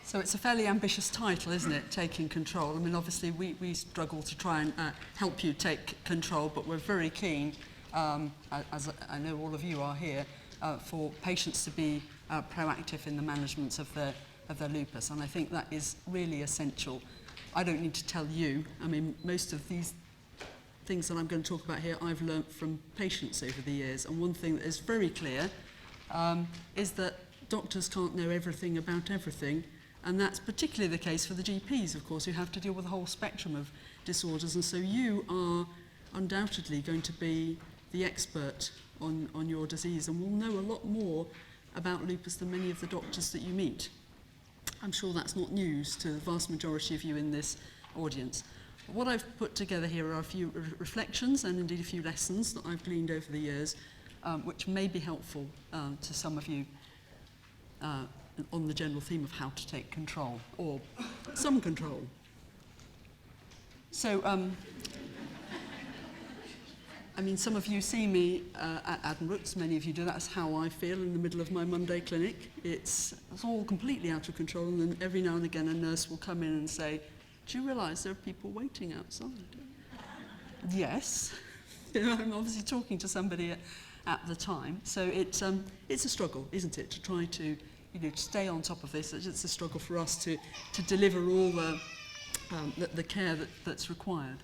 So it's a fairly ambitious title, isn't it, Taking Control? I mean, obviously we struggle to try and help you take control, but we're very keen, as I know all of you are here, for patients to be proactive in the management of their lupus, and I think that is really essential. I don't need to tell you, I mean, most of these things that I'm going to talk about here I've learnt from patients over the years, and one thing that is very clear is that doctors can't know everything about everything, and that's particularly the case for the GPs, of course, who have to deal with a whole spectrum of disorders, and so you are undoubtedly going to be the expert on your disease and will know a lot more about lupus than many of the doctors that you meet. I'm sure that's not news to the vast majority of you in this audience. But what I've put together here are a few reflections and indeed a few lessons that I've gleaned over the years, which may be helpful to some of you on the general theme of how to take control, or some control. So, I mean, some of you see me at Addenbrooke, many of you do. That's how I feel in the middle of my Monday clinic. It's all completely out of control, and then every now and again a nurse will come in and say, "Do you realise there are people waiting outside?" Yes. You know, I'm obviously talking to somebody at the time. So it's a struggle, isn't it, to try to, to stay on top of this. It's a struggle for us to deliver all the care that's required.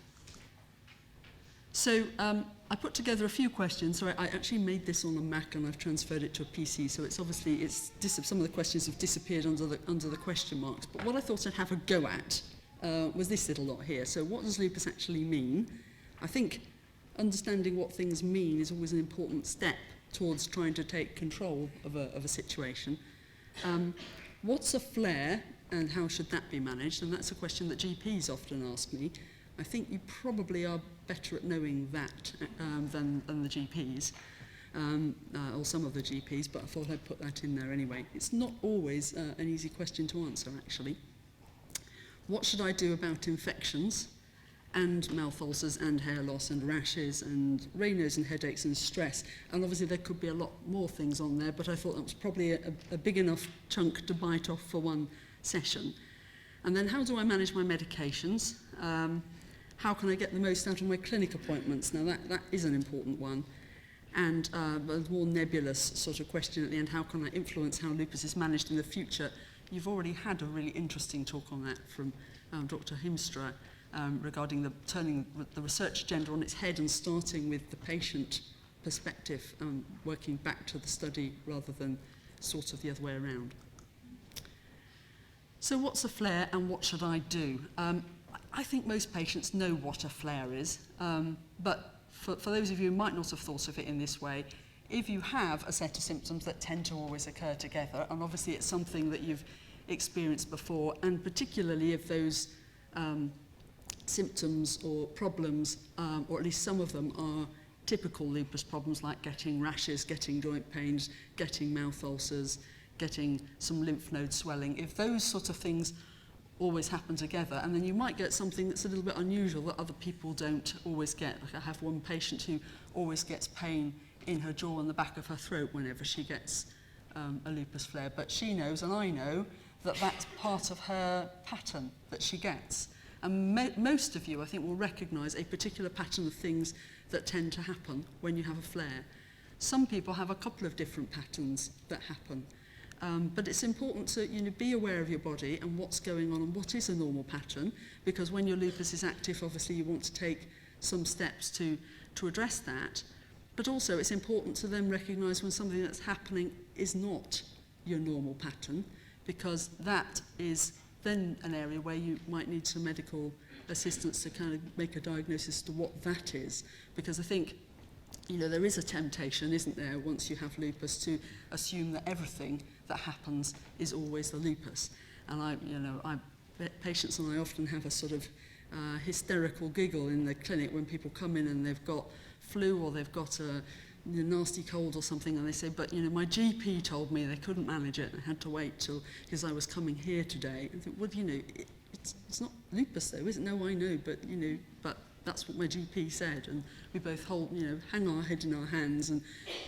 So I put together a few questions. So I actually made this on a Mac and I've transferred it to a PC. So it's obviously some of the questions have disappeared under the question marks. But what I thought I'd have a go at was this little lot here. So what does lupus actually mean? I think understanding what things mean is always an important step towards trying to take control of a situation. What's a flare and how should that be managed? And that's a question that GPs often ask me. I think you probably are better at knowing that than the GPs, or some of the GPs, but I thought I'd put that in there anyway. It's not always an easy question to answer, actually. What should I do about infections and mouth ulcers and hair loss and rashes and Raynaud's and headaches and stress? And obviously there could be a lot more things on there, but I thought that was probably a big enough chunk to bite off for one session. And then how do I manage my medications? How can I get the most out of my clinic appointments? Now that is an important one. And a more nebulous sort of question at the end, how can I influence how lupus is managed in the future? You've already had a really interesting talk on that from Dr. Hinxton regarding turning the research agenda on its head and starting with the patient perspective, working back to the study rather than sort of the other way around. So what's a flare and what should I do? I think most patients know what a flare is, but for those of you who might not have thought of it in this way, if you have a set of symptoms that tend to always occur together, and obviously it's something that you've experienced before, and particularly if those symptoms or problems, or at least some of them, are typical lupus problems like getting rashes, getting joint pains, getting mouth ulcers, getting some lymph node swelling, if those sort of things always happen together, and then you might get something that's a little bit unusual that other people don't always get. Like I have one patient who always gets pain in her jaw and the back of her throat whenever she gets a lupus flare, but she knows and I know that that's part of her pattern that she gets. And most of you, I think, will recognise a particular pattern of things that tend to happen when you have a flare. Some people have a couple of different patterns that happen. But it's important to be aware of your body and what's going on and what is a normal pattern, because when your lupus is active, obviously you want to take some steps to address that. But also it's important to then recognise when something that's happening is not your normal pattern, because that is then an area where you might need some medical assistance to kind of make a diagnosis as to what that is. Because I think there is a temptation, isn't there, once you have lupus, to assume that everything that happens is always the lupus. And patients and I often have a sort of hysterical giggle in the clinic when people come in and they've got flu or they've got a nasty cold or something, and they say, but my GP told me they couldn't manage it and I had to wait till because I was coming here today. And I think, well, it's not lupus though, is it? No, I know, but that's what my GP said, and we both hang our head in our hands, and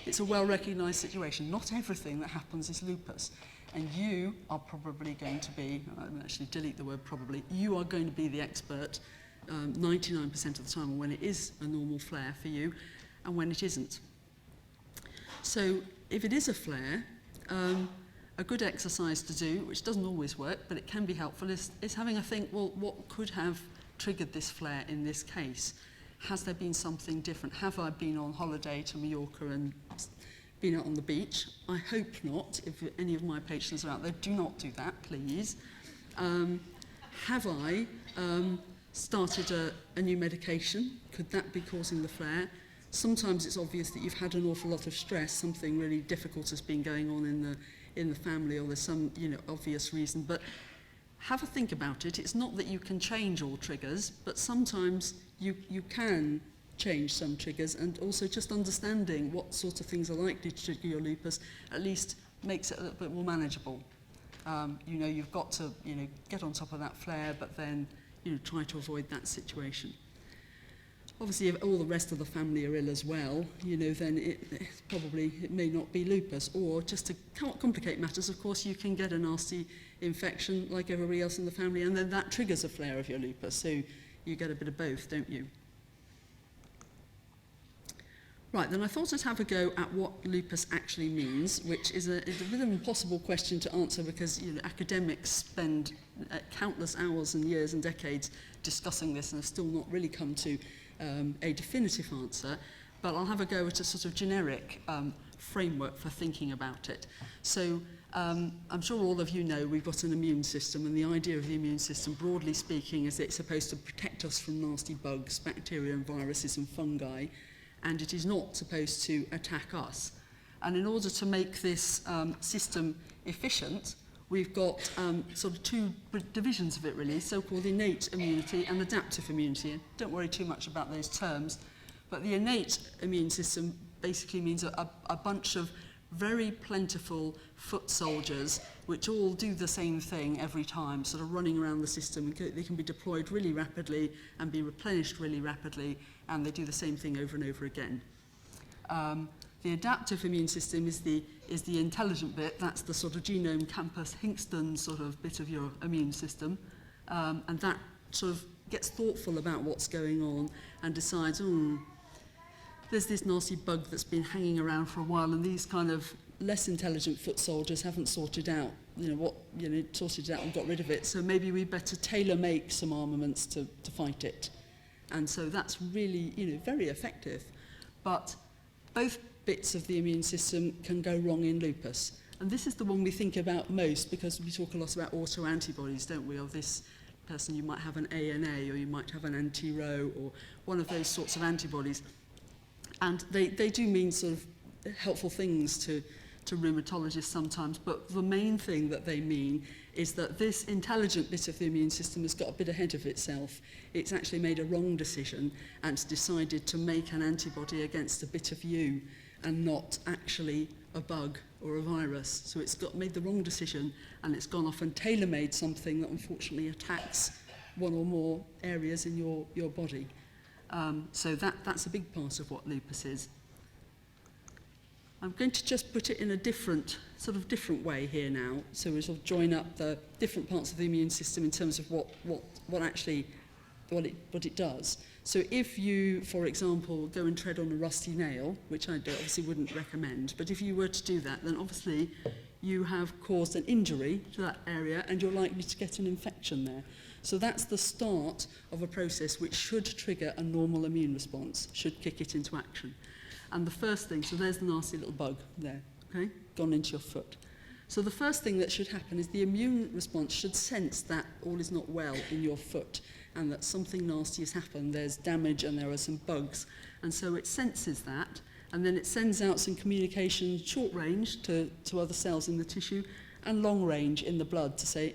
it's a well-recognised situation. Not everything that happens is lupus, and you are probably going to be, I'll actually delete the word probably, you are going to be the expert 99% of the time when it is a normal flare for you, and when it isn't. So if it is a flare, a good exercise to do, which doesn't always work, but it can be helpful, is having a think, well, what could have triggered this flare in this case? Has there been something different? Have I been on holiday to Mallorca and been out on the beach? I hope not. If any of my patients are out there, do not do that, please. Have I started a new medication? Could that be causing the flare? Sometimes it's obvious that you've had an awful lot of stress, something really difficult has been going on in the family, or there's some obvious reason, but have a think about it. It's not that you can change all triggers, but sometimes you can change some triggers, and also just understanding what sort of things are likely to trigger your lupus at least makes it a little bit more manageable. You've got to get on top of that flare, but then try to avoid that situation. Obviously, if all the rest of the family are ill as well, then it may not be lupus. Or just to complicate matters, of course, you can get a nasty infection like everybody else in the family, and then that triggers a flare of your lupus. So you get a bit of both, don't you? Right, then I thought I'd have a go at what lupus actually means, which is a bit of an impossible question to answer, because academics spend countless hours and years and decades discussing this and have still not really come to a definitive answer, but I'll have a go at a sort of generic framework for thinking about it. So I'm sure all of you know we've got an immune system, and the idea of the immune system, broadly speaking, is it's supposed to protect us from nasty bugs, bacteria and viruses and fungi, and it is not supposed to attack us. And in order to make this system efficient, we've got sort of two divisions of it, really, so-called innate immunity and adaptive immunity. And don't worry too much about those terms, but the innate immune system basically means a bunch of very plentiful foot soldiers which all do the same thing every time, sort of running around the system. They can be deployed really rapidly and be replenished really rapidly, and they do the same thing over and over again. The adaptive immune system is the intelligent bit. That's the sort of genome campus Hinxton sort of bit of your immune system, and that sort of gets thoughtful about what's going on and decides, there's this nasty bug that's been hanging around for a while, and these kind of less intelligent foot soldiers haven't sorted out, sorted it out and got rid of it. So maybe we better tailor-make some armaments to fight it. And so that's really, very effective. But both bits of the immune system can go wrong in lupus. And this is the one we think about most, because we talk a lot about autoantibodies, don't we? Of this person, you might have an ANA, or you might have an anti-Ro, or one of those sorts of antibodies. And they do mean sort of helpful things to rheumatologists sometimes, but the main thing that they mean is that this intelligent bit of the immune system has got a bit ahead of itself. It's actually made a wrong decision and decided to make an antibody against a bit of you and not actually a bug or a virus. So it's made the wrong decision, and it's gone off and tailor-made something that unfortunately attacks one or more areas in your body. So that's a big part of what lupus is. I'm going to just put it in a different way here now. So we sort of join up the different parts of the immune system in terms of what it does. So if you, for example, go and tread on a rusty nail, which I obviously wouldn't recommend, but if you were to do that, then obviously you have caused an injury to that area, and you're likely to get an infection there. So that's the start of a process which should trigger a normal immune response, should kick it into action. And the first thing, so there's the nasty little bug there, okay, gone into your foot. So the first thing that should happen is the immune response should sense that all is not well in your foot, and that something nasty has happened, there's damage and there are some bugs. And so it senses that, and then it sends out some communication short range to other cells in the tissue, and long range in the blood to say,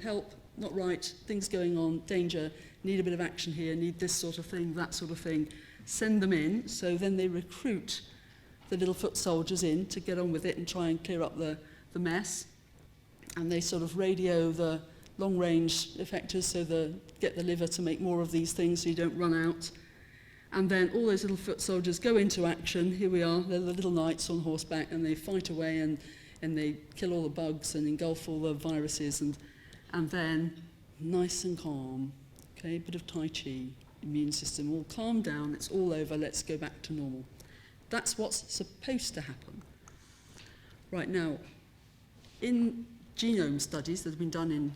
help, not right, things going on, danger, need a bit of action here, need this sort of thing, that sort of thing. Send them in, so then they recruit the little foot soldiers in to get on with it and try and clear up the mess. And they sort of radio the long-range effectors, so get the liver to make more of these things so you don't run out, And then all those little foot soldiers go into action. Here we are, they're the little knights on horseback, and they fight away and they kill all the bugs and engulf all the viruses, and then nice and calm, okay, a bit of Tai Chi, immune system all calm down, it's all over, let's go back to normal. That's what's supposed to happen. Right now, in genome studies that have been done in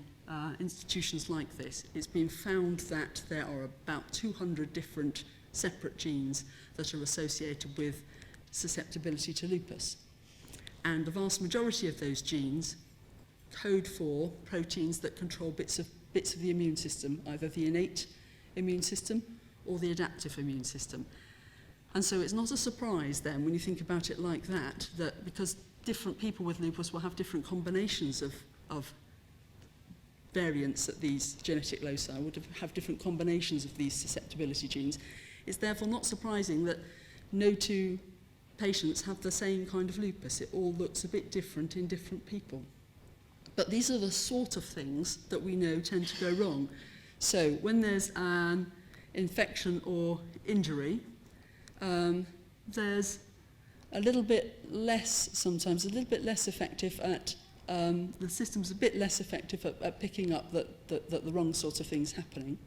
institutions like this, it's been found that there are about 200 different separate genes that are associated with susceptibility to lupus. And the vast majority of those genes code for proteins that control bits of the immune system, either the innate immune system or the adaptive immune system. And so it's not a surprise then, when you think about it like that, that because different people with lupus will have different combinations of variants at these genetic loci, would have different combinations of these susceptibility genes, it's therefore not surprising that no two patients have the same kind of lupus. It all looks a bit different in different people. But these are the sort of things that we know tend to go wrong. So when there's an infection or injury, there's a little bit less, sometimes a little bit less effective at, the system's a bit less effective at picking up that the wrong sort of thing's happening.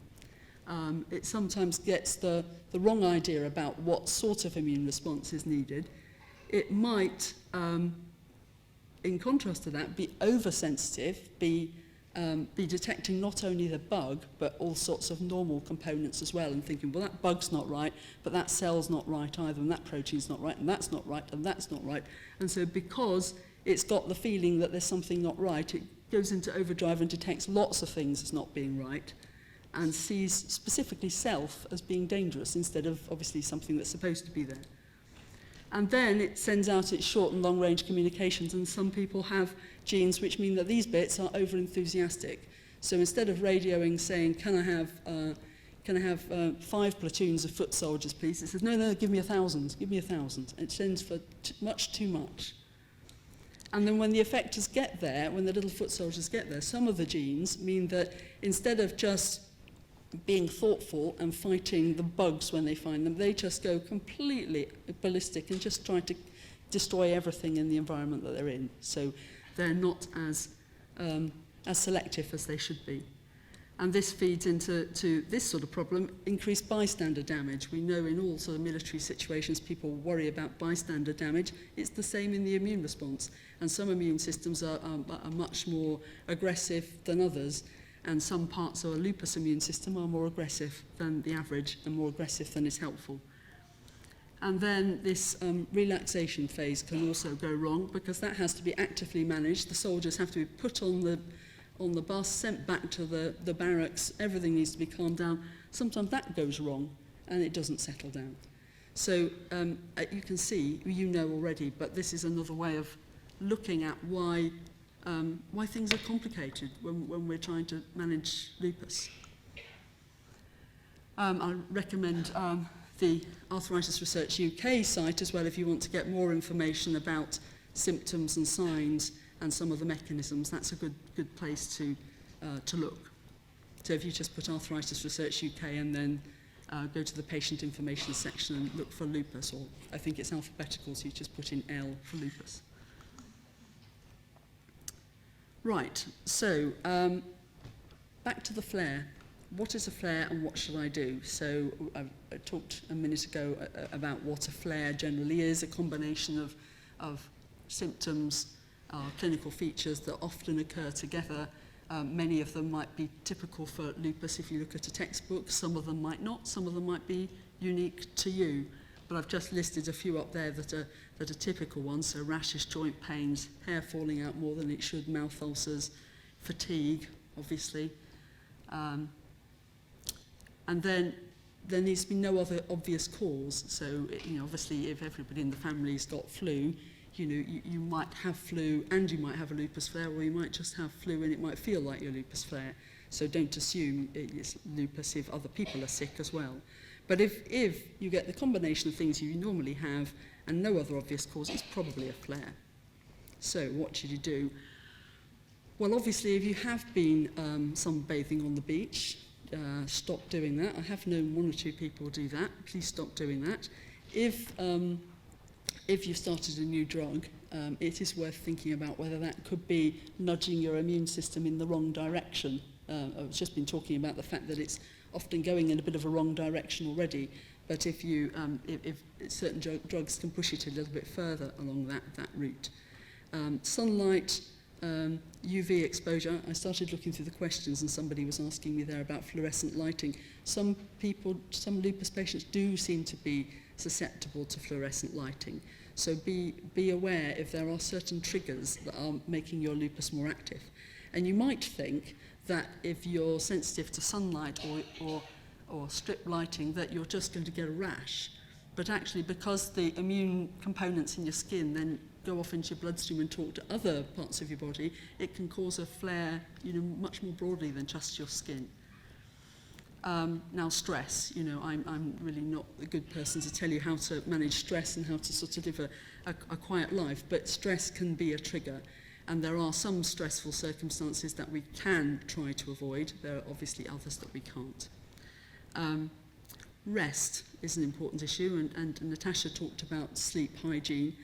It sometimes gets the wrong idea about what sort of immune response is needed. It might, in contrast to that, be oversensitive, be detecting not only the bug, but all sorts of normal components as well, and thinking, well, that bug's not right, but that cell's not right either, and that protein's not right, and that's not right, and that's not right. And so because it's got the feeling that there's something not right, it goes into overdrive and detects lots of things as not being right, and sees specifically self as being dangerous instead of obviously something that's supposed to be there. And then it sends out its short and long range communications, and some people have genes which mean that these bits are over enthusiastic. So instead of radioing saying, can I have 5 platoons of foot soldiers please, it says, no, give me 1,000, give me 1,000. It sends for much too much. And then when the effectors get there, when the little foot soldiers get there, some of the genes mean that instead of just being thoughtful and fighting the bugs when they find them, they just go completely ballistic and just try to destroy everything in the environment that they're in. So they're not as selective as they should be. And this feeds into this sort of problem, increased bystander damage. We know in all sort of military situations people worry about bystander damage. It's the same in the immune response. And some immune systems are much more aggressive than others. And some parts of a lupus immune system are more aggressive than the average and more aggressive than is helpful. And then this relaxation phase can also go wrong because that has to be actively managed. The soldiers have to be put on the bus, sent back to the barracks. Everything needs to be calmed down. Sometimes that goes wrong and it doesn't settle down. So you can see, you know already, but this is another way of looking at why things are complicated when we're trying to manage lupus. I recommend the Arthritis Research UK site as well if you want to get more information about symptoms and signs and some of the mechanisms. That's a good place to look. So if you just put Arthritis Research UK and then go to the patient information section and look for lupus, or I think it's alphabetical, so you just put in L for lupus. Right, so back to the flare. What is a flare and what should I do? So I talked a minute ago about what a flare generally is, a combination of symptoms, clinical features that often occur together. Many of them might be typical for lupus if you look at a textbook. Some of them might not. Some of them might be unique to you. But I've just listed a few up there that are typical ones. So rashes, joint pains, hair falling out more than it should, mouth ulcers, fatigue, obviously. And then there needs to be no other obvious cause. So, obviously, if everybody in the family's got flu, you might have flu and you might have a lupus flare, or you might just have flu and it might feel like your lupus flare. So don't assume it's lupus if other people are sick as well. But if you get the combination of things you normally have and no other obvious cause, it's probably a flare. So what should you do? Well, obviously, if you have been sunbathing on the beach, stop doing that. I have known 1 or 2 people do that. Please stop doing that. If you've started a new drug, it is worth thinking about whether that could be nudging your immune system in the wrong direction. I've just been talking about the fact that it's often going in a bit of a wrong direction already, but if certain drugs can push it a little bit further along that route. Sunlight, UV exposure. I started looking through the questions and somebody was asking me there about fluorescent lighting. Some lupus patients do seem to be susceptible to fluorescent lighting. So be aware if there are certain triggers that are making your lupus more active. And you might think that if you're sensitive to sunlight or strip lighting that you're just going to get a rash. But actually, because the immune components in your skin then go off into your bloodstream and talk to other parts of your body, it can cause a flare, much more broadly than just your skin. Now, stress. I'm really not a good person to tell you how to manage stress and how to sort of live a quiet life, but stress can be a trigger. And there are some stressful circumstances that we can try to avoid. There are obviously others that we can't. Rest is an important issue, and Natasha talked about sleep hygiene.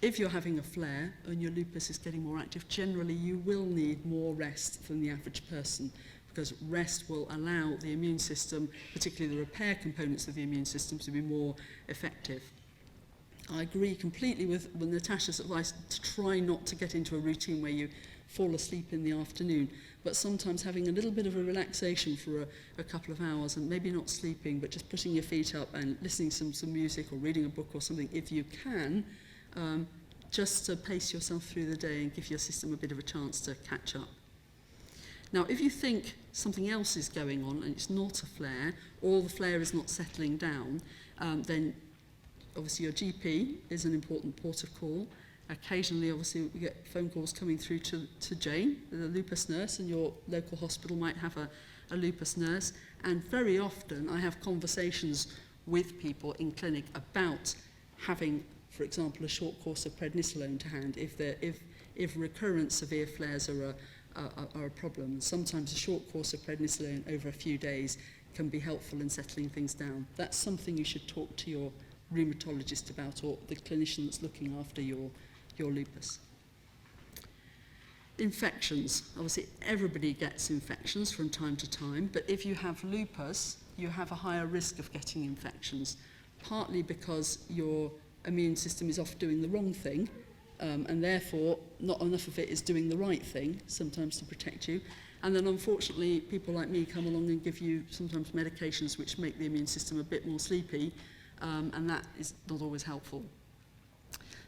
If you're having a flare and your lupus is getting more active, generally you will need more rest than the average person, because rest will allow the immune system, particularly the repair components of the immune system, to be more effective. I agree completely with Natasha's advice to try not to get into a routine where you fall asleep in the afternoon, but sometimes having a little bit of a relaxation for a couple of hours, and maybe not sleeping, but just putting your feet up and listening to some music or reading a book or something, if you can, just to pace yourself through the day and give your system a bit of a chance to catch up. Now, if you think something else is going on and it's not a flare, or the flare is not settling down, then obviously your GP is an important port of call. Occasionally, obviously, we get phone calls coming through to Jane, the lupus nurse, and your local hospital might have a lupus nurse. And very often, I have conversations with people in clinic about having, for example, a short course of prednisolone to hand if recurrent severe flares are a problem. Sometimes a short course of prednisolone over a few days can be helpful in settling things down. That's something you should talk to your rheumatologist about, or the clinician that's looking after your lupus. Infections. Obviously, everybody gets infections from time to time, but if you have lupus, you have a higher risk of getting infections, partly because your immune system is off doing the wrong thing, and therefore not enough of it is doing the right thing, sometimes to protect you. And then unfortunately, people like me come along and give you sometimes medications which make the immune system a bit more sleepy, and that is not always helpful.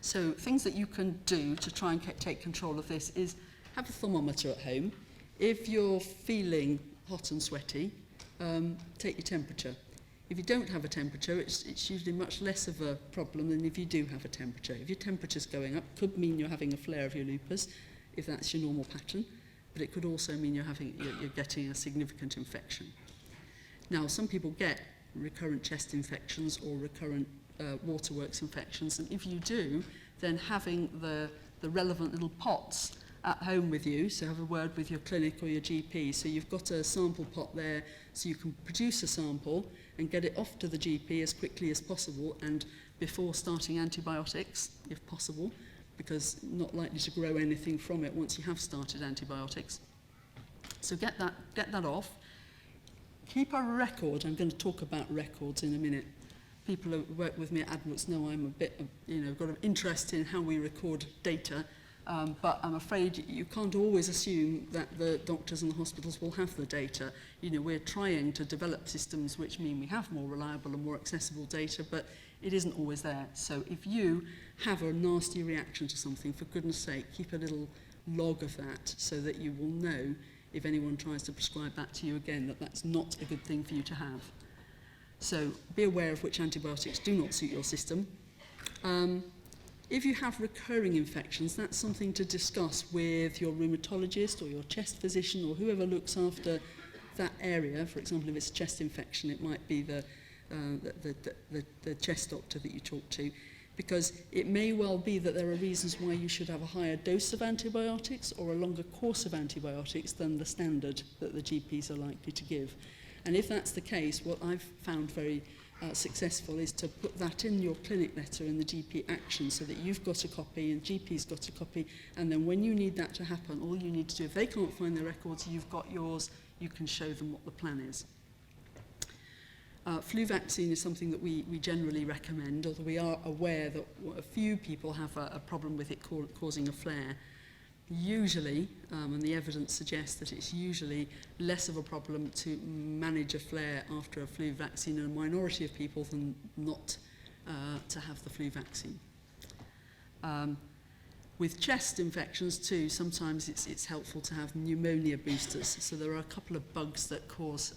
So things that you can do to try and take control of this is have a thermometer at home. If you're feeling hot and sweaty, take your temperature. If you don't have a temperature, it's usually much less of a problem than if you do have a temperature. If your temperature's going up, could mean you're having a flare of your lupus, if that's your normal pattern, but it could also mean you're getting a significant infection. Now, some people get recurrent chest infections or recurrent waterworks infections, and if you do, then having the relevant little pots at home with you, so have a word with your clinic or your GP, so you've got a sample pot there so you can produce a sample and get it off to the GP as quickly as possible and before starting antibiotics, if possible, because not likely to grow anything from it once you have started antibiotics. So get that off. Keep a record. I'm going to talk about records in a minute. People who work with me at Addenbrooke know I'm a bit, got an interest in how we record data, but I'm afraid you can't always assume that the doctors and the hospitals will have the data. We're trying to develop systems which mean we have more reliable and more accessible data, but it isn't always there. So if you have a nasty reaction to something, for goodness sake, keep a little log of that so that you will know if anyone tries to prescribe that to you again, that that's not a good thing for you to have. So be aware of which antibiotics do not suit your system. If you have recurring infections, that's something to discuss with your rheumatologist or your chest physician or whoever looks after that area. For example, if it's a chest infection, it might be the chest doctor that you talk to. because it may well be that there are reasons why you should have a higher dose of antibiotics or a longer course of antibiotics than the standard that the GPs are likely to give. And if that's the case, what I've found very successful is to put that in your clinic letter in the GP action so that you've got a copy and GP's got a copy, and then when you need that to happen, all you need to do, if they can't find their records, you've got yours, you can show them what the plan is. Flu vaccine is something that we generally recommend, although we are aware that a few people have a problem with it causing a flare. Usually, and the evidence suggests that it's usually less of a problem to manage a flare after a flu vaccine in a minority of people than not to have the flu vaccine. With chest infections too, sometimes it's helpful to have pneumonia boosters. So there are a couple of bugs that cause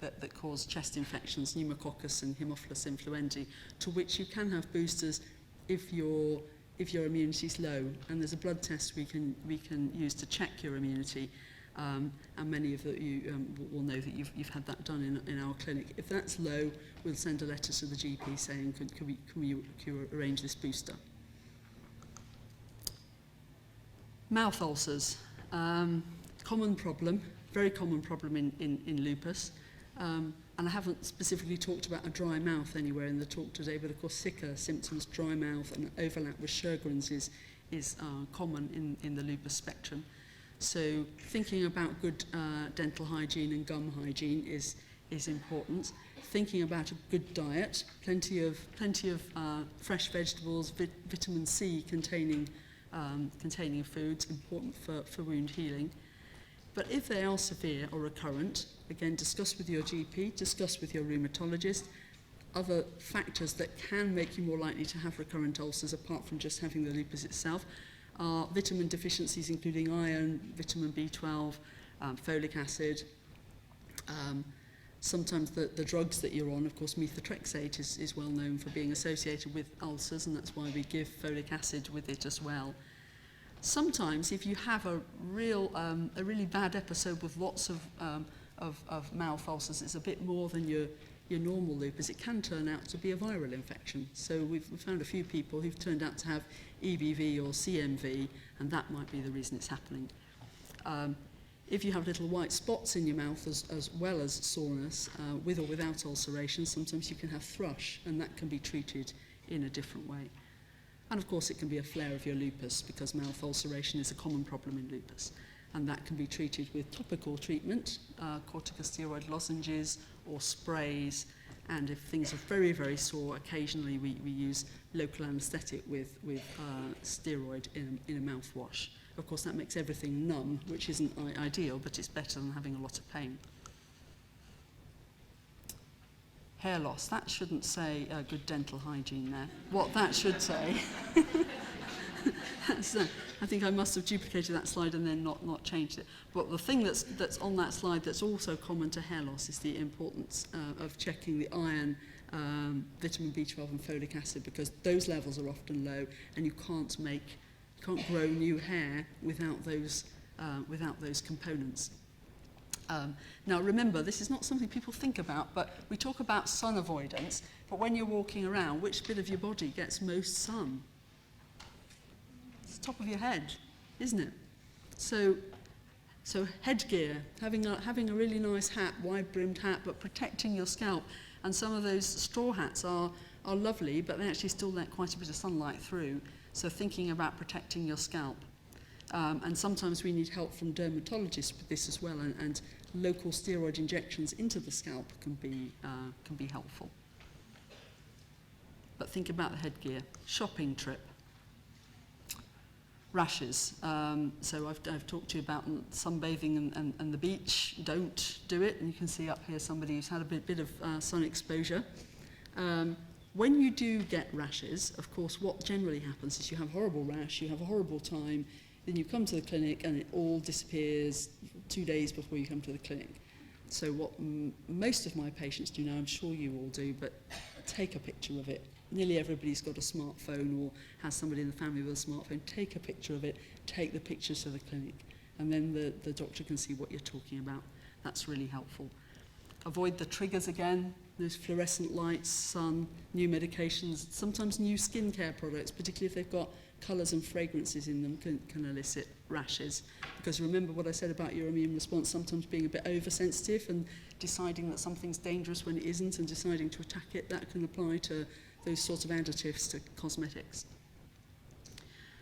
that cause chest infections, pneumococcus and Haemophilus influenzae, to which you can have boosters if your immunity is low, and there's a blood test we can use to check your immunity, and many of you will know that you've had that done in our clinic. If that's low, we'll send a letter to the GP saying, can you arrange this booster? Mouth ulcers, common problem, very common problem in lupus. And I haven't specifically talked about a dry mouth anywhere in the talk today, but of course sicker symptoms, dry mouth and overlap with Sjögren's is common in the lupus spectrum. So thinking about good dental hygiene and gum hygiene is important. Thinking about a good diet, plenty of fresh vegetables, vitamin C containing foods, important for wound healing. But if they are severe or recurrent, again, discuss with your GP, discuss with your rheumatologist. Other factors that can make you more likely to have recurrent ulcers, apart from just having the lupus itself, are vitamin deficiencies, including iron, vitamin B12, folic acid. Sometimes the drugs that you're on, of course, methotrexate is well known for being associated with ulcers, and that's why we give folic acid with it as well. Sometimes, if you have a really bad episode with lots of mouth ulcers, it's a bit more than your normal lupus. It can turn out to be a viral infection. So we've found a few people who've turned out to have EBV or CMV, and that might be the reason it's happening. If you have little white spots in your mouth as well as soreness, with or without ulceration, sometimes you can have thrush, and that can be treated in a different way. And of course it can be a flare of your lupus, because mouth ulceration is a common problem in lupus. And that can be treated with topical treatment, corticosteroid lozenges or sprays. And if things are very, very sore, occasionally we use local anaesthetic with steroid in a mouthwash. Of course that makes everything numb, which isn't ideal, but it's better than having a lot of pain. Hair loss, that shouldn't say good dental hygiene there. What that should say, I think I must have duplicated that slide and then not changed it. But the thing that's on that slide that's also common to hair loss is the importance of checking the iron, vitamin B12 and folic acid, because those levels are often low, and you can't grow new hair without those components. Now remember, this is not something people think about, but we talk about sun avoidance, but when you're walking around, which bit of your body gets most sun? It's the top of your head, isn't it? So headgear, having a really nice hat, wide-brimmed hat, but protecting your scalp. And some of those straw hats are lovely, but they actually still let quite a bit of sunlight through. So thinking about protecting your scalp. And sometimes we need help from dermatologists with this as well, and local steroid injections into the scalp can be helpful. But think about the headgear. Shopping trip. Rashes. So I've talked to you about sunbathing and the beach. Don't do it. And you can see up here somebody who's had a bit of sun exposure. When you do get rashes, of course, what generally happens is you have a horrible rash, you have a horrible time, then you come to the clinic and it all disappears 2 days before you come to the clinic. So what most of my patients do now, I'm sure you all do, but take a picture of it. Nearly everybody's got a smartphone or has somebody in the family with a smartphone. Take a picture of it, take the pictures to the clinic, and then the doctor can see what you're talking about. That's really helpful. Avoid the triggers again. those fluorescent lights, sun, new medications, sometimes new skincare products, particularly if they've got colours and fragrances in them, can elicit rashes. Because remember what I said about your immune response sometimes being a bit oversensitive and deciding that something's dangerous when it isn't and deciding to attack it, that can apply to those sorts of additives to cosmetics.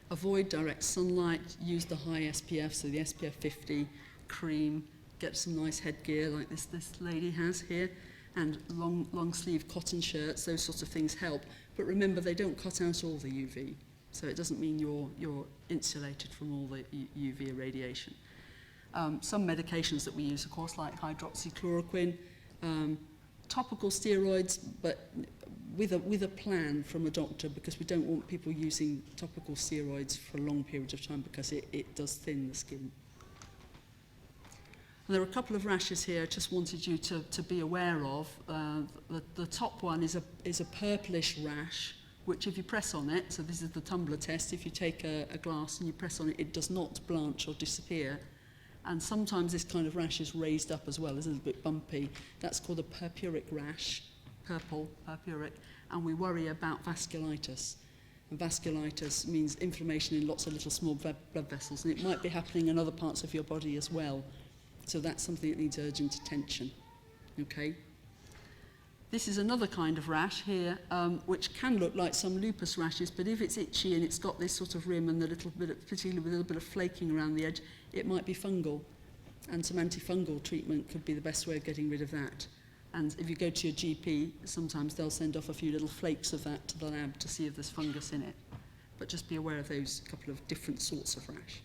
Avoid direct sunlight, use the high SPF, so the SPF 50 cream, get some nice headgear like this lady has here, and long sleeve cotton shirts, those sorts of things help. But remember, they don't cut out all the UV, so it doesn't mean you're insulated from all the UV irradiation. Some medications that we use, of course, like hydroxychloroquine, topical steroids, but with a plan from a doctor, because we don't want people using topical steroids for a long period of time because it does thin the skin. And there are a couple of rashes here I just wanted you to be aware of. The top one is a purplish rash, which if you press on it, so this is the tumbler test, if you take a glass and you press on it, it does not blanch or disappear. And sometimes this kind of rash is raised up as well, it's a little bit bumpy. That's called a purpuric rash, purple, purpuric, and we worry about vasculitis. And vasculitis means inflammation in lots of little small blood vessels, and it might be happening in other parts of your body as well. So that's something that needs urgent attention. Okay? This is another kind of rash here, which can look like some lupus rashes, but if it's itchy and it's got this sort of rim and particularly with a little bit of flaking around the edge, it might be fungal. And some antifungal treatment could be the best way of getting rid of that. And if you go to your GP, sometimes they'll send off a few little flakes of that to the lab to see if there's fungus in it. But just be aware of those couple of different sorts of rash.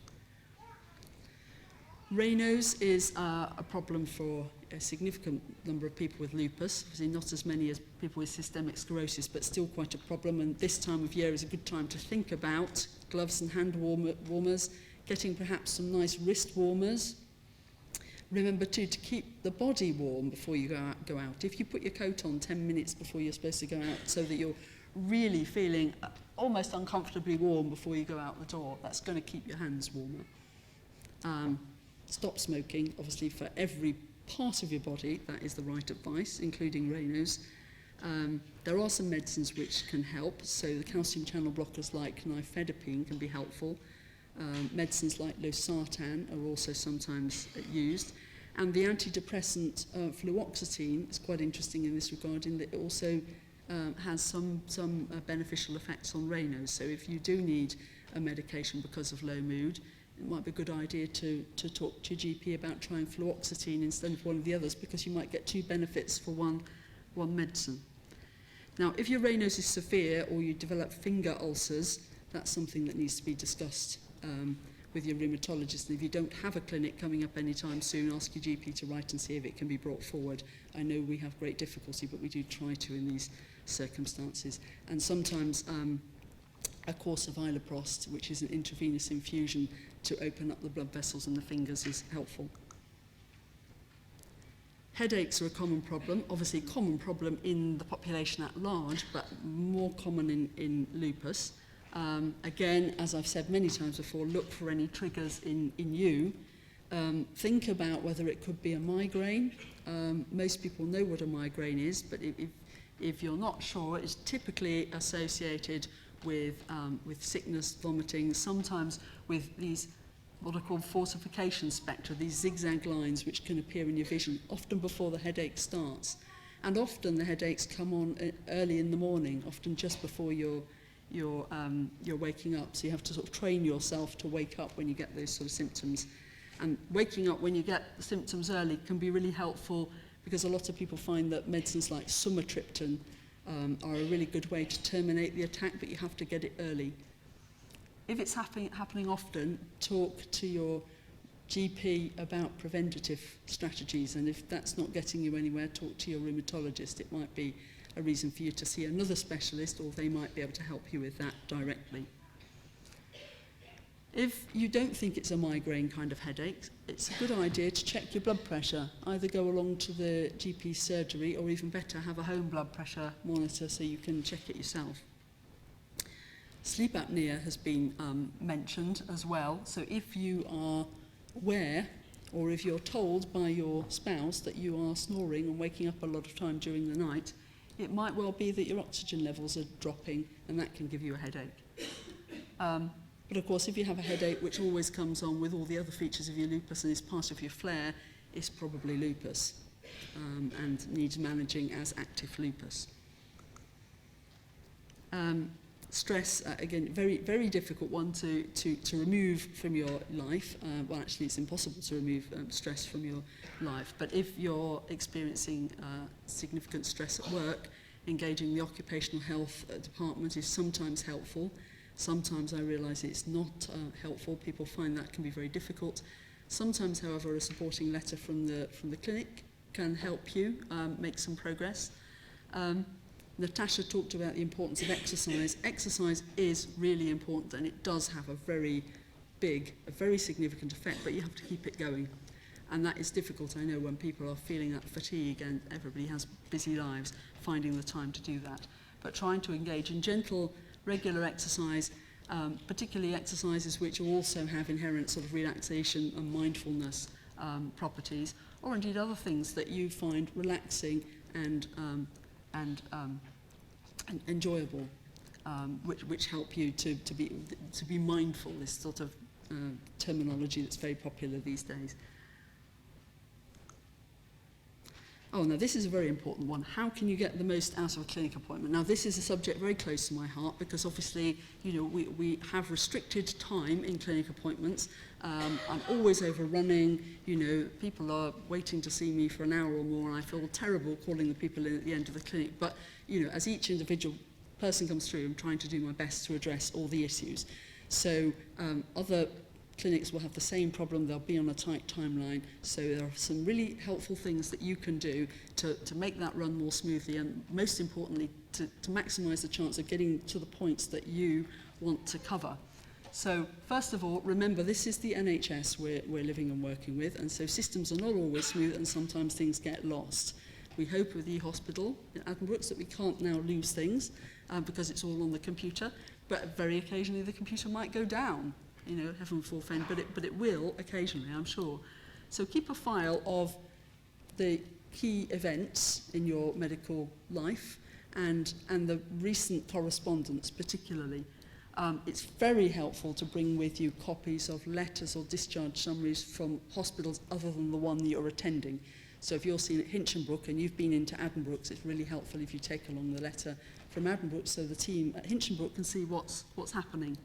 Raynaud's is a problem for a significant number of people with lupus, obviously not as many as people with systemic sclerosis, but still quite a problem. And this time of year is a good time to think about gloves and hand warmers, getting perhaps some nice wrist warmers. Remember too to keep the body warm before you go out. If you put your coat on 10 minutes before you're supposed to go out so that you're really feeling almost uncomfortably warm before you go out the door, that's going to keep your hands warmer. Stop smoking, obviously for every part of your body, that is the right advice, including Raynaud's. There are some medicines which can help, so the calcium channel blockers like nifedipine can be helpful. Medicines like losartan are also sometimes used. And the antidepressant fluoxetine is quite interesting in this regard, in that it also has some beneficial effects on Raynaud's. So if you do need a medication because of low mood, it might be a good idea to talk to your GP about trying fluoxetine instead of one of the others, because you might get two benefits for one medicine. Now, if your Raynaud's is severe or you develop finger ulcers, that's something that needs to be discussed with your rheumatologist. And if you don't have a clinic coming up anytime soon, ask your GP to write and see if it can be brought forward. I know we have great difficulty, but we do try to in these circumstances. And sometimes a course of iloprost, which is an intravenous infusion to open up the blood vessels in the fingers, is helpful. Headaches are a common problem, obviously a common problem in the population at large, but more common in lupus. Again, as I've said many times before, look for any triggers in you. Think about whether it could be a migraine. Most people know what a migraine is, but if you're not sure, it's typically associated with sickness, vomiting, sometimes with these what are called fortification spectra, these zigzag lines which can appear in your vision, often before the headache starts. And often the headaches come on early in the morning, often just before you're waking up. So you have to sort of train yourself to wake up when you get those sort of symptoms. And waking up when you get the symptoms early can be really helpful, because a lot of people find that medicines like sumatriptan are a really good way to terminate the attack, but you have to get it early. If it's happening often, talk to your GP about preventative strategies, and if that's not getting you anywhere, talk to your rheumatologist. It might be a reason for you to see another specialist, or they might be able to help you with that directly. If you don't think it's a migraine kind of headache, it's a good idea to check your blood pressure. Either go along to the GP surgery, or even better, have a home blood pressure monitor so you can check it yourself. Sleep apnea has been mentioned as well. So if you are aware or if you're told by your spouse that you are snoring and waking up a lot of time during the night, it might well be that your oxygen levels are dropping, and that can give you a headache. But of course, if you have a headache which always comes on with all the other features of your lupus and is part of your flare, it's probably lupus and needs managing as active lupus. Stress, again, very, very difficult one to remove from your life. Well, actually, it's impossible to remove stress from your life. But if you're experiencing significant stress at work, engaging the occupational health department is sometimes helpful. Sometimes I realise it's not helpful. People find that can be very difficult. Sometimes, however, a supporting letter from the clinic can help you make some progress. Natasha talked about the importance of exercise. Exercise is really important, and it does have a very big, a very significant effect, but you have to keep it going. And that is difficult, I know, when people are feeling that fatigue and everybody has busy lives, finding the time to do that. But trying to engage in gentle, regular exercise, particularly exercises which also have inherent sort of relaxation and mindfulness properties, or indeed other things that you find relaxing and enjoyable, which help you to be mindful, this sort of terminology that's very popular these days. Oh, now this is a very important one. How can you get the most out of a clinic appointment? Now this is a subject very close to my heart because obviously, you know, we have restricted time in clinic appointments. I'm always overrunning, you know, people are waiting to see me for an hour or more, and I feel terrible calling the people in at the end of the clinic. But, you know, as each individual person comes through, I'm trying to do my best to address all the issues. So other clinics will have the same problem, they'll be on a tight timeline, so there are some really helpful things that you can do to make that run more smoothly, and most importantly to maximise the chance of getting to the points that you want to cover. So first of all, remember this is the NHS we're living and working with, and so systems are not always smooth and sometimes things get lost. We hope with the hospital at Addenbrooke that we can't now lose things because it's all on the computer, but very occasionally the computer might go down. You know, heaven forfend, but it will occasionally, I'm sure. So keep a file of the key events in your medical life and the recent correspondence particularly. It's very helpful to bring with you copies of letters or discharge summaries from hospitals other than the one that you're attending. So if you're seen at Hinxton and you've been into Addenbrooke, it's really helpful if you take along the letter from Addenbrooke so the team at Hinxton can see what's happening.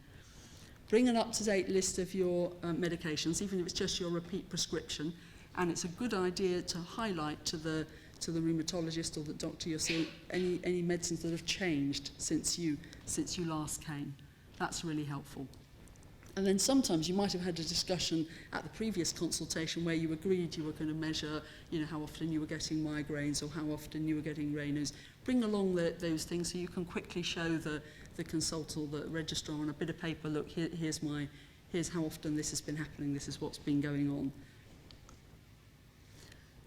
Bring an up-to-date list of your medications, even if it's just your repeat prescription, and it's a good idea to highlight to the rheumatologist or the doctor you're seeing any medicines that have changed since you last came. That's really helpful. And then sometimes you might have had a discussion at the previous consultation where you agreed you were going to measure, you know, how often you were getting migraines or how often you were getting Raynaud's. Bring along those things so you can quickly show the consultant, the registrar on a bit of paper, look, here's how often this has been happening, this is what's been going on.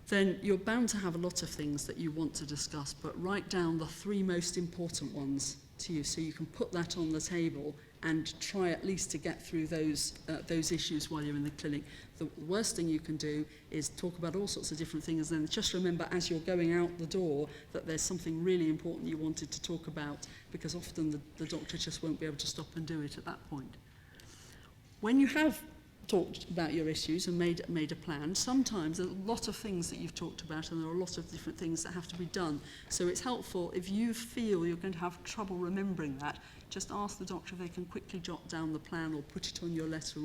Then you're bound to have a lot of things that you want to discuss, but write down the 3 most important ones to you so you can put that on the table and try at least to get through those issues while you're in the clinic. The worst thing you can do is talk about all sorts of different things, and then just remember as you're going out the door that there's something really important you wanted to talk about, because often the doctor just won't be able to stop and do it at that point. When you have talked about your issues and made a plan, sometimes there are a lot of things that you've talked about and there are a lot of different things that have to be done. So it's helpful if you feel you're going to have trouble remembering that, just ask the doctor if they can quickly jot down the plan or put it on your letter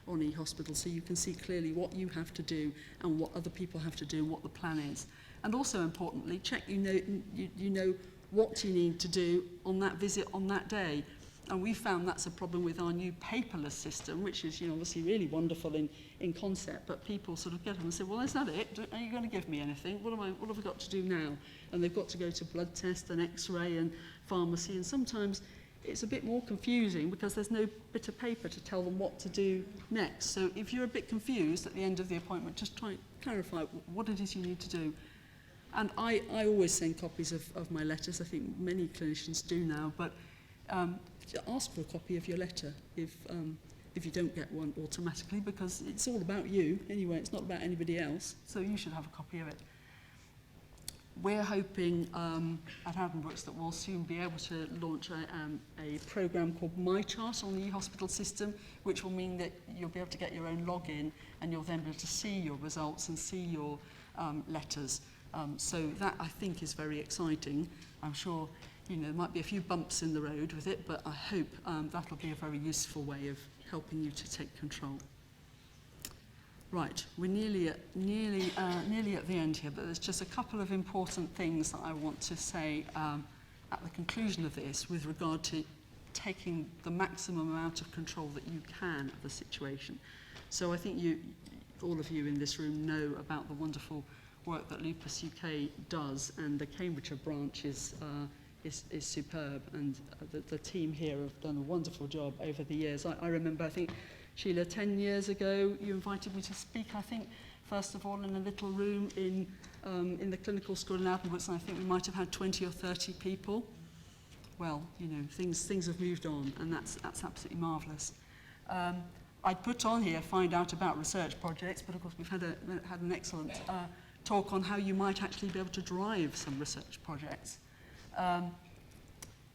on e-hospital so you can see clearly what you have to do and what other people have to do and what the plan is. And also importantly, check you know what you need to do on that visit on that day. And we found that's a problem with our new paperless system, which is, you know, obviously really wonderful in concept, but people sort of get on and say, well, is that it? Are you going to give me anything? What have I got to do now? And they've got to go to blood test and x-ray and pharmacy, and sometimes it's a bit more confusing because there's no bit of paper to tell them what to do next. So if you're a bit confused at the end of the appointment, just try and clarify what it is you need to do. And I always send copies of my letters. I think many clinicians do now, but ask for a copy of your letter if if you don't get one automatically, because it's all about you anyway, it's not about anybody else, so you should have a copy of it. We're hoping at Addenbrooke that we'll soon be able to launch a program called MyChart on the e-hospital system, which will mean that you'll be able to get your own login and you'll then be able to see your results and see your letters. So that, I think, is very exciting. I'm sure there might be a few bumps in the road with it, but I hope that'll be a very useful way of helping you to take control. Right, we're nearly at the end here, but there's just a couple of important things that I want to say at the conclusion of this with regard to taking the maximum amount of control that you can of the situation. So I think all of you in this room know about the wonderful work that Lupus UK does, and the Cambridgeshire branch is superb, and the team here have done a wonderful job over the years. I remember, I think, Sheila, 10 years ago, you invited me to speak, I think, first of all, in a little room in the clinical school in Addenbrooke, and I think we might have had 20 or 30 people. Well, things have moved on, and that's absolutely marvellous. I'd put on here, find out about research projects, but of course we've had an excellent talk on how you might actually be able to drive some research projects.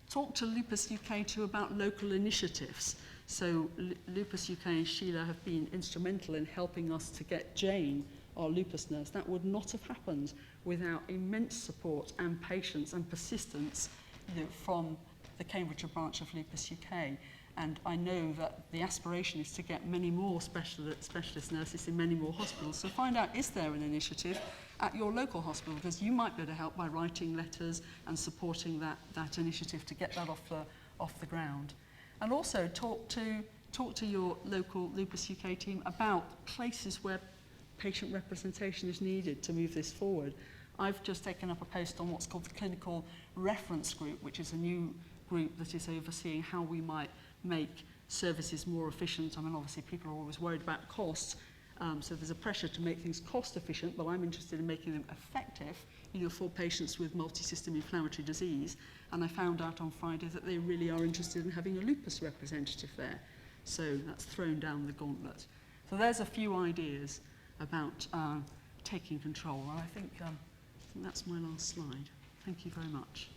Talk to Lupus UK too about local initiatives. So Lupus UK and Sheila have been instrumental in helping us to get Jane, our lupus nurse. That would not have happened without immense support and patience and persistence from the Cambridgeshire branch of Lupus UK. And I know that the aspiration is to get many more specialist nurses in many more hospitals. So find out, is there an initiative at your local hospital? Because you might be able to help by writing letters and supporting that initiative to get that off the ground. And also talk to your local Lupus UK team about places where patient representation is needed to move this forward. I've just taken up a post on what's called the Clinical Reference Group, which is a new group that is overseeing how we might make services more efficient. I mean, obviously people are always worried about costs, so there's a pressure to make things cost efficient, but I'm interested in making them effective, for patients with multi-system inflammatory disease. And I found out on Friday that they really are interested in having a lupus representative there. So that's thrown down the gauntlet. So there's a few ideas about taking control. And I think that's my last slide. Thank you very much.